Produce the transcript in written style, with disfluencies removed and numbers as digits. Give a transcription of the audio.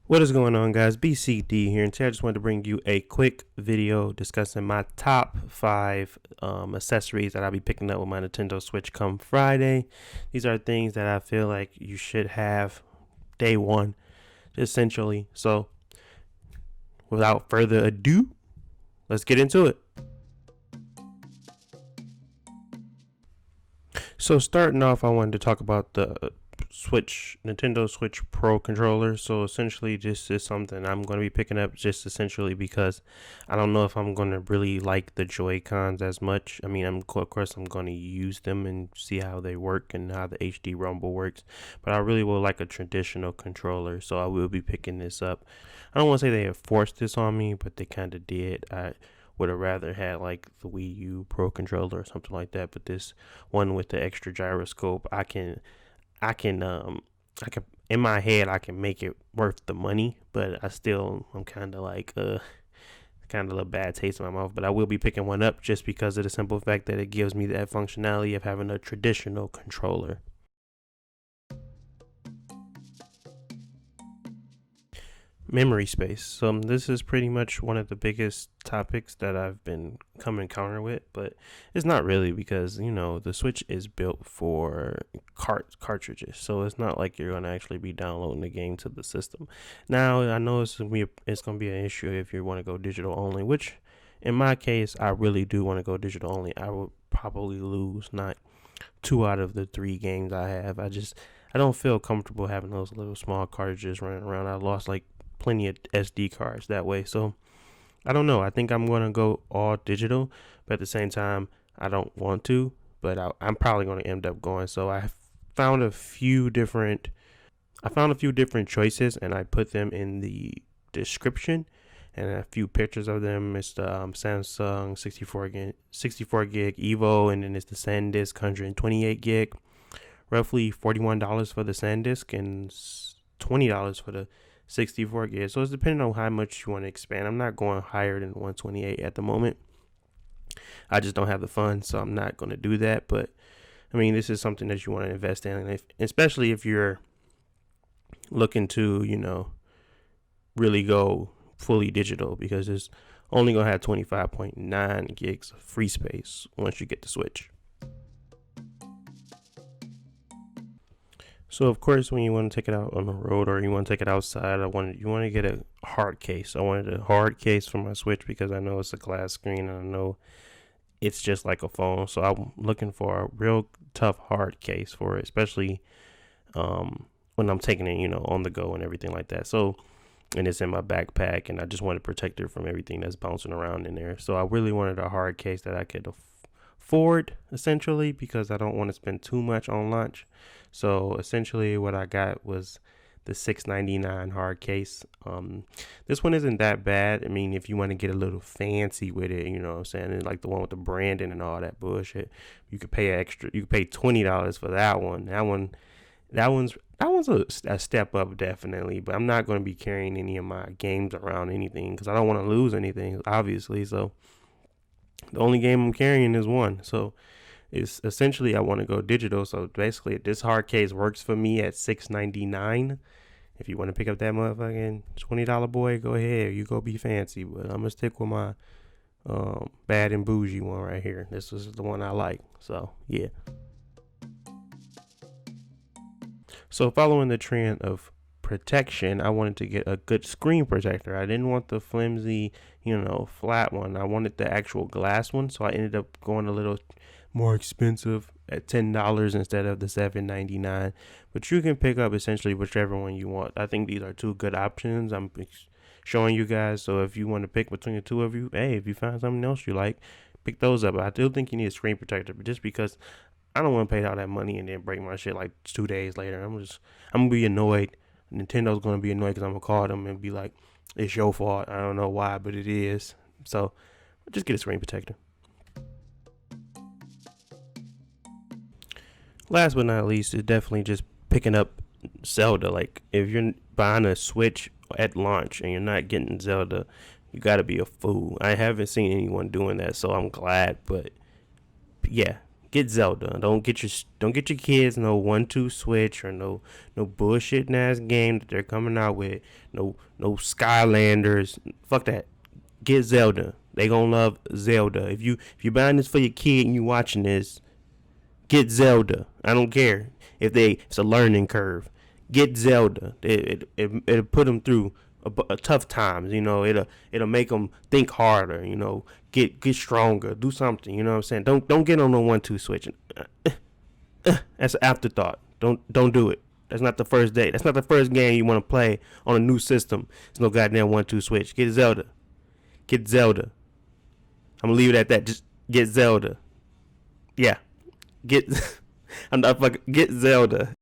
What is going on, guys? BCD here, and today I just wanted to bring you a quick video discussing my top 5 accessories that I'll be picking up with my Nintendo Switch come Friday. These are things that I feel like you should have day one, essentially. So, without further ado, let's get into it. So, starting off, I wanted to talk about the Nintendo Switch Pro controller. So essentially this is something I'm going to be picking up just essentially because I don't know if I'm going to really like the Joy-Cons as much. I mean, of course I'm going to use them and see how they work and how the HD Rumble works, but I really would like a traditional controller, so I will be picking this up. I don't want to say they have forced this on me, but they kind of did. I would have rather had like the Wii U Pro controller or something like that, but this one with the extra gyroscope, I can in my head I can make it worth the money, but I'm kind of like kind of a little bad taste in my mouth. But I will be picking one up just because of the simple fact that it gives me that functionality of having a traditional controller. Memory space. So this is pretty much one of the biggest topics that I've been come encounter with, but it's not really because the Switch is built for cartridges, so it's not like you're gonna actually be downloading the game to the system. Now I know it's gonna be an issue if you want to go digital only, which in my case I really do want to go digital only. I would probably lose not 2 out of the 3 games I have. I don't feel comfortable having those little small cartridges running around. I lost like plenty of SD cards that way. So I don't know. I think I'm going to go all digital, but at the same time, I don't want to, but I'm probably going to end up going. So found a few different, I found a few different choices, and I put them in the description and a few pictures of them. It's the Samsung 64 gig Evo, and then it's the SanDisk 128 gig, roughly $41 for the SanDisk and $20 for the 64 gig. So it's depending on how much you want to expand. I'm not going higher than 128 at the moment. I just don't have the funds, so I'm not going to do that. But I mean, this is something that you want to invest in, and especially if you're looking to, really go fully digital, because it's only going to have 25.9 gigs of free space once you get the Switch. So of course, when you want to take it out on the road or you want to take it outside, you want to get a hard case. I wanted a hard case for my Switch because I know it's a glass screen and I know it's just like a phone. So I'm looking for a real tough hard case for it, especially when I'm taking it, on the go and everything like that. So, and it's in my backpack, and I just want to protect it from everything that's bouncing around in there. So I really wanted a hard case that I could afford, essentially, because I don't want to spend too much on launch. So essentially what I got was the $6.99 hard case. This one isn't that bad. I mean, if you want to get a little fancy with it, you know what I'm saying, and like the one with the branding and all that bullshit, you could pay $20 for that one. That one's a step up, definitely, but I'm not going to be carrying any of my games around anything because I don't want to lose anything, obviously. So the only game I'm carrying is one. So it's essentially I want to go digital. So basically, this hard case works for me at $6.99. If you want to pick up that motherfucking $20 boy, go ahead. You go be fancy, but I'm gonna stick with my bad and bougie one right here. This is the one I like. So yeah. So following the trend of protection, I wanted to get a good screen protector. I didn't want the flimsy, flat one. I wanted the actual glass one. So I ended up going a little more expensive at $10 instead of the $7.99. But you can pick up essentially whichever one you want. I think these are 2 good options I'm showing you guys. So if you want to pick between the 2 of you, hey, if you find something else you like, pick those up. I do think you need a screen protector, but just because I don't want to pay all that money and then break my shit like 2 days later. I'm gonna be annoyed. Nintendo's gonna be annoyed because I'm gonna call them and be like, it's your fault. I don't know why, but it is. So just get a screen protector. Last but not least is definitely just picking up Zelda. Like, if you're buying a Switch at launch and you're not getting Zelda, you gotta be a fool. I haven't seen anyone doing that, so I'm glad. But yeah, Get Zelda. Don't get your kids no 1-2 switch or no bullshit ass game that they're coming out with. No Skylanders. Fuck that. Get Zelda. They gonna love Zelda. If you buying this for your kid and you watching this, get Zelda. I don't care if it's a learning curve. Get Zelda. It'll put them through a tough times. It'll make them think harder. Get stronger. Do something. You know what I'm saying? Don't get on the 1-2 switch. That's an afterthought. Don't do it. That's not the first day. That's not the first game you want to play on a new system. It's no goddamn 1-2 switch. Get Zelda. Get Zelda. I'm gonna leave it at that. Just get Zelda. Yeah. Get. I'm not fucking. Get Zelda.